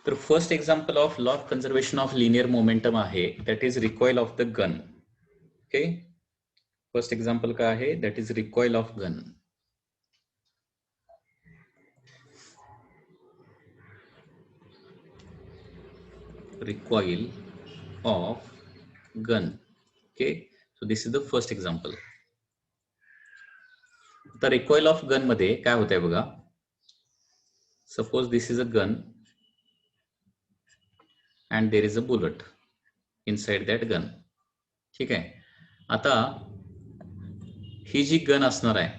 तर first example of law of conservation of linear momentum आहे that is recoil of the gun. Okay, first example काय आहे? That is recoil of gun. Recoil of gun. Okay, so this is the first example. आता recoil of gun मध्ये काय होत आहे बघा. Suppose this is a gun and there is a bullet inside that gun. ठीक आहे. आता ही जी gun असणार आहे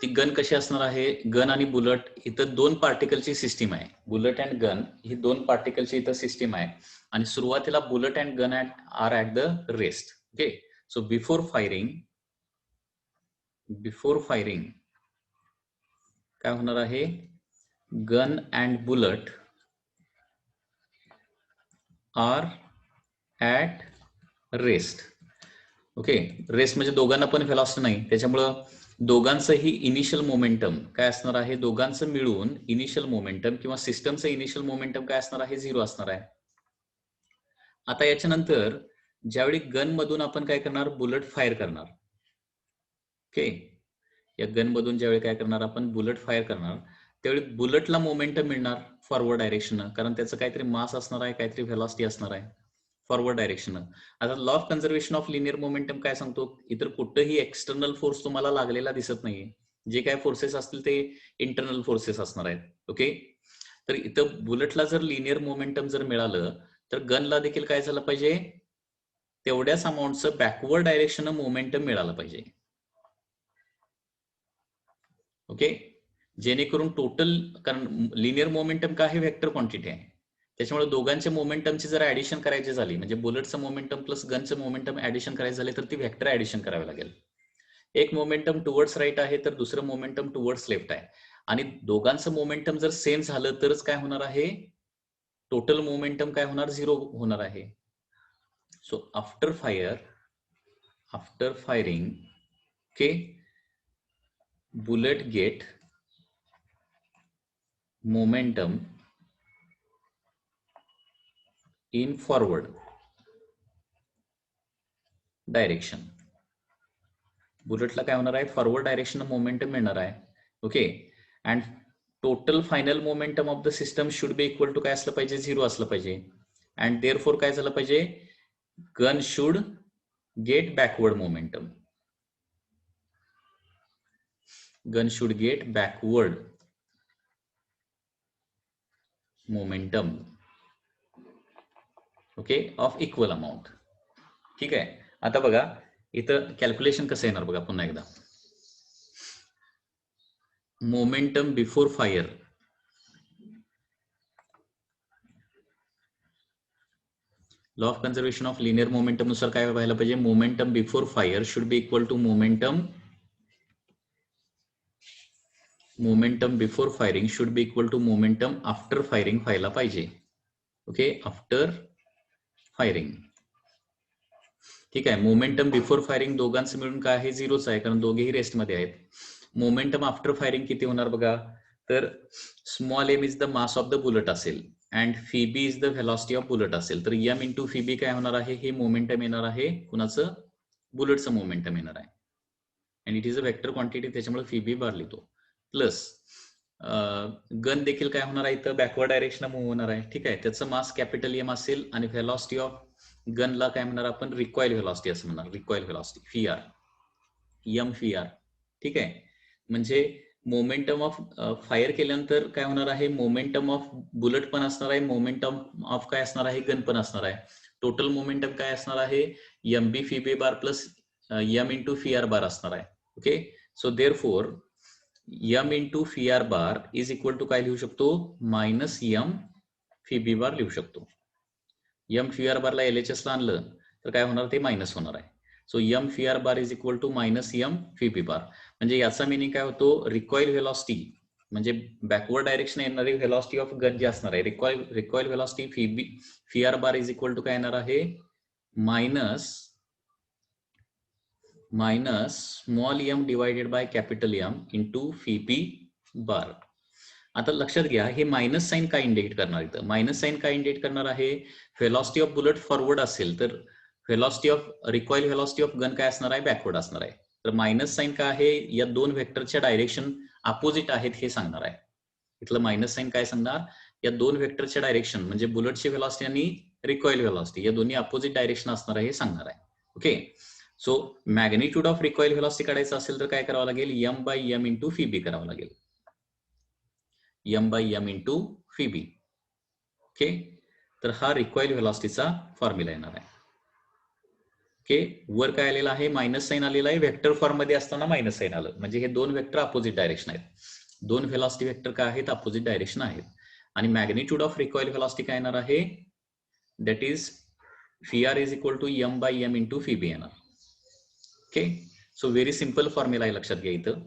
ती गन कशी असणार आहे? गन आणि बुलेट इथं दोन पार्टिकलची सिस्टीम आहे. बुलेट अँड गन ही दोन पार्टिकलची इथं सिस्टीम आहे आणि सुरुवातीला bullet and gun are at the rest. Okay, so before firing काय होणार आहे? Gun and bullet are at rest. Okay, rest म्हणजे दोघांना पण व्हेलॉसिटी नाही, त्याच्यामुळं दोघांचंही इनिशियल मोमेंटम काय असणार आहे? दोघांचं मिळून इनिशियल मोमेंटम किंवा सिस्टमचं इनिशियल मोमेंटम काय असणार आहे? 0 असणार आहे. आता याच्यानंतर ज्यावेळी गन मधून आपण काय करणार? बुलेट फायर करणार. ओके, या गन मधून ज्यावेळी काय करणार आपण? बुलेट फायर करणार, त्यावेळी बुलेटला मोमेंटम मिळणार फॉरवर्ड डायरेक्शन, कारण त्याचं काहीतरी मास असणार आहे, काहीतरी व्हेलॉसिटी असणार आहे फॉरवर्ड डायरेक्शन. आता law of conservation of linear momentum काय सांगतो? इतर कुठेही एक्सटर्नल फोर्स तुम्हाला लागलेला दिसत नाहीये. जे काय फोर्सेस असतील ते इंटरनल फोर्सेस असणार आहेत. ओके, तर इथं बुलेटला जर लिनियर मोमेंटम जर मिळालं तर गनला देखील काय झालं पाहिजे? तेवढ्याच अमाऊंटचं बॅकवर्ड डायरेक्शन मोमेंटम मिळालं पाहिजे. ओके, जेणेकरून टोटल, कारण लिनियर मोमेंटम काय आहे? व्हेक्टर क्वांटिटी आहे, त्याच्यामुळे दोघांच्या मोमेंटमची जर ऍडिशन करायची झाली म्हणजे बुलेटचं मोमेंटम प्लस गनचं मोमेंटम ऍडिशन करायचं झाले तर ती व्हेक्टर ऍडिशन करावी लागेल. एक मोमेंटम टुवर्ड्स राईट आहे तर दुसरं मोमेंटम टुवर्ड्स लेफ्ट आहे आणि दोघांचं मोमेंटम जर सेम झालं तरच काय होणार आहे? टोटल मोमेंटम काय होणार? 0 होणार आहे. So after firing okay, bullet get momentum in forward direction. बुलेटला काय होणार आहे? फॉरवर्ड डायरेक्शन मोमेंटम मिळणार आहे. Okay, and total final momentum of the system should be equal to काय असलं पाहिजे? 0 असलं पाहिजे. अँड देअरफॉर काय झालं पाहिजे? Gun should get backward momentum. Gun should get backward momentum okay of equal amount. ठीक आहे. आता बघा इथं कॅल्क्युलेशन कसं येणार बघा पुन्हा एकदा. Momentum before fire, law of conservation of linear momentum नुसार काय व्हायला पाहिजे? Momentum before fire should be equal to momentum before firing should be equal to momentum after firing व्हायला पाहिजे. Okay, after firing. ठीक आहे. मोमेंटम बिफोर फायरिंग दोघांचं मिळून काय आहे? 0च आहे, कारण दोघेही रेस्टमध्ये आहेत. मोमेंटम आफ्टर फायरिंग किती होणार बघा? तर small M is the mass of the bullet असेल and VB is the velocity of bullet असेल, तर एम इंटू फीबी काय होणार आहे? हे मोमेंटम येणार आहे. कुणाचं? बुलेटचं मोमेंटम येणार आहे. And it is a vector quantity, त्याच्यामुळे फीबी बार लिहितो. प्लस गन देखील काय होणार आहे? इथं बॅकवर्ड डायरेक्शन मूव्ह होणार आहे. ठीक आहे, त्याचं मास कॅपिटल एम असेल आणि व्हेलॉसिटी ऑफ गनला काय म्हणणार आपण? रिकॉइल व्हेलॉसिटी असं म्हणणार. Recoil velocity V R, M V R. ठीक आहे, म्हणजे मोमेंटम ऑफ फायर केल्यानंतर काय होणार आहे? मोमेंटम ऑफ बुलेट पण असणार आहे, मोमेंटम ऑफ काय असणार आहे? गन पण असणार आहे. टोटल मोमेंटम काय असणार आहे? M B V B bar plus M into V R bar असणार आहे. Okay, so therefore M into V R bar is equal to काय लिहू शकतो? Minus M V B bar लिहू शकतो. एम फी आर बारला एलएचएस ला आणलं तर काय होणार? ते मायनस होणार आहे. So M V R bar is equal to minus M V B bar. म्हणजे याचा मिनिंग काय होतो? रिकॉइल व्हेलॉसिटी म्हणजे बॅकवर्ड डायरेक्शन येणारी व्हेलॉसिटी ऑफ गन जी असणार आहे, recoil velocity V R bar is equal to काय येणार आहे? Minus small M divided by capital M into V B bar. आता लक्षात घ्या, हे मायनस साईन काय इंडिकेट करणार इथं? मायनस साईन काय इंडिकेट करणार आहे? व्हेलॉसिटी ऑफ बुलेट फॉरवर्ड असेल तर velocity of recoil velocity of gun काय असणार आहे? बॅकवर्ड असणार आहे. तर मायनस साईन काय आहे? या दोन व्हेक्टरच्या डायरेक्शन अपोजिट आहेत हे सांगणार आहे. इथलं मायनस साईन काय सांगणार? या दोन व्हेक्टरच्या डायरेक्शन म्हणजे बुलेटची व्हेलॉसिटी आणि रिकॉईल व्हेलॉसिटी या दोन्ही अपोजिट डायरेक्शन असणार आहे हे सांगणार आहे. Okay, so magnitude of recoil velocity काढायचं असेल तर काय करावं लागेल? M by M into V B करावं लागेल. M by M into V B. Okay, तर हा रिकॉईल व्हेलॉसिटीचा फॉर्म्युला येणार आहे. ओके, वर काय आलेलं आहे? मायनस साईन आलेला आहे. व्हेक्टर फॉर्म मध्ये असताना मायनस साईन आलं म्हणजे हे दोन व्हेक्टर अपोजिट डायरेक्शन आहेत. दोन व्हेलॉसिटी व्हेक्टर काय आहेत? अपोजिट डायरेक्शन आहेत. आणि मॅग्निट्यूड ऑफ रिकॉईल व्हेलॉसिटी काय येणार आहे? That is V R is equal to M by M into V B येणार. Okay, so very simple formula आहे, लक्षात घ्या इथं.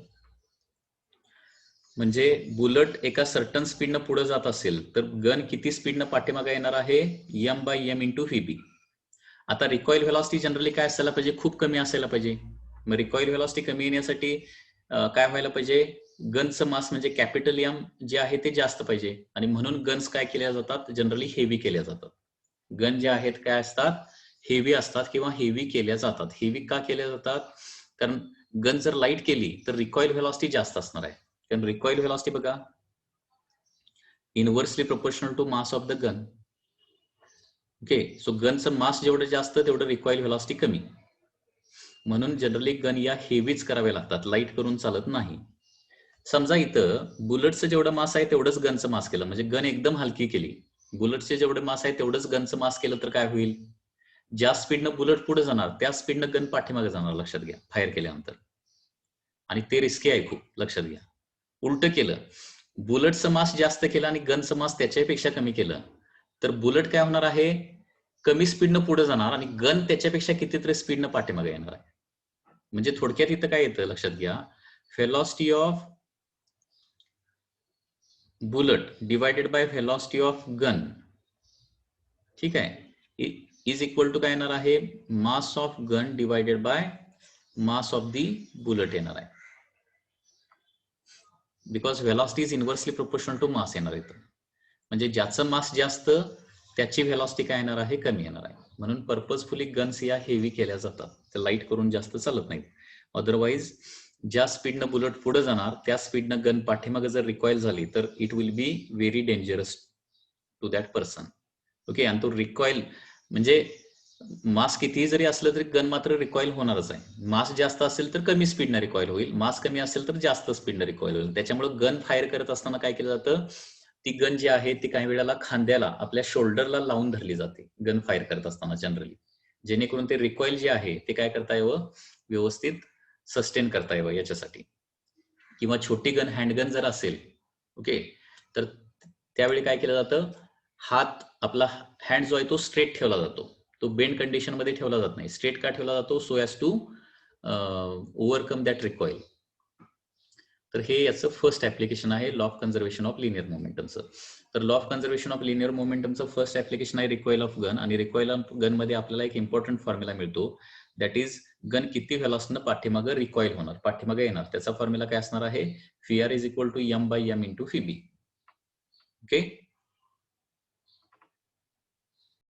म्हणजे बुलेट एका सर्टन स्पीडनं पुढे जात असेल तर गन किती स्पीडनं पाठीमागे येणार आहे? M by M into V B. आता रिकॉईल व्हेलॉसिटी जनरली काय असायला पाहिजे? खूप कमी असायला पाहिजे. मग रिकॉईल व्हेलॉसिटी कमी येण्यासाठी काय व्हायला पाहिजे? गन्सचं मास म्हणजे कॅपिटल एम जे आहे ते जास्त पाहिजे. आणि म्हणून गन्स काय केल्या जातात? जनरली हेवी केल्या जातात. गन जे आहेत काय असतात? हेवी असतात किंवा हेवी केल्या जातात. हेवी का केल्या जातात? कारण गन जर लाईट केली तर रिकॉईल व्हेलॉसिटी जास्त असणार आहे. कारण रिकॉईल व्हेलॉसिटी बघा, inversely proportional to mass of the gun. Okay, so गनचं मास जेवढं जास्त तेवढं रिकॉईल व्हेलॉसिटी कमी. म्हणून जनरली गन या हेवीच कराव्या लागतात, लाईट करून चालत नाही. समजा इथं बुलेटचं जेवढं मास आहे तेवढंच गनचं मास केलं म्हणजे गन एकदम हलकी केली. बुलेटचे जेवढं मास आहे तेवढंच गनचं मास केलं तर काय होईल? ज्या स्पीडनं बुलेट पुढे जाणार त्या स्पीडनं गन पाठीमागे जाणार, लक्षात घ्या, फायर केल्यानंतर. आणि ते रिस्की आहे खूप, लक्षात घ्या. उलट केलं, बुलेटचं मास जास्त केलं आणि गनचं मास त्याच्यापेक्षा कमी केलं तर बुलेट काय होणार आहे? कमी स्पीडनं पुढे जाणार आणि गन त्याच्यापेक्षा कितीतरी स्पीडनं पाठीमागे येणार आहे. म्हणजे थोडक्यात इथं काय येतं लक्षात घ्या, velocity of bullet divided by velocity of gun, ठीक आहे, इज इक्वल टू काय येणार आहे? Mass of gun divided by mass of the bullet येणार आहे. Because velocity is inversely proportional to mass येणार येतं. म्हणजे ज्याचं मास जास्त त्याची व्हेलॉसिटी काय येणार आहे? कमी येणार आहे. म्हणून पर्पजफुली गन्स या हेवी केल्या जातात, त्या लाईट करून जास्त चालत नाहीत. अदरवाईज ज्या स्पीडनं बुलेट पुढे जाणार त्या स्पीडनं गन पाठीमागे जर रिकॉईल झाली तर it will be very dangerous to that person. Okay, आणि तो रिकॉईल म्हणजे मास कितीही जरी असलं तरी गन मात्र रिकॉईल होणारच आहे. मास जास्त असेल तर कमी स्पीडनं रिकॉईल होईल, मास कमी असेल तर जास्त स्पीडनं रिकॉईल होईल. त्याच्यामुळे गन फायर करत असताना काय केलं जातं? ती गन जी आहे ती काही वेळेला खांद्याला आपल्या शोल्डरला लावून धरली जाते गन फायर करत असताना जनरली, जेणेकरून ते रिकॉईल जे आहे ते काय करता यावं? व्यवस्थित सस्टेन करता यावं याच्यासाठी. किंवा छोटी गन, हँडगन जर असेल, ओके, तर त्यावेळी काय केलं जातं? हात आपला हँड जो आहे तो स्ट्रेट ठेवला जातो, तो बेंड कंडिशन मध्ये ठेवला जात नाही. स्ट्रेट का ठेवला जातो? So as to overcome that recoil. तर हे याचं फर्स्ट ऍप्लिकेशन आहे law of conservation of linear मोमेंटमचं. तर law of conservation of linear मोमेंटमचं फर्स्ट ऍप्लिकेशन आहे रिकॉईल ऑफ गन. आणि रिकॉईल ऑफ गन मध्ये आपल्याला एक इम्पॉर्टंट फॉर्म्युला मिळतो, दॅट इज गन किती व्हेलॉसिटीनं पाठीमागे रिकॉईल होणार, पाठीमागे येणार. त्याचा फॉर्म्युला काय असणार आहे? V R is equal to M by M into V B. Okay,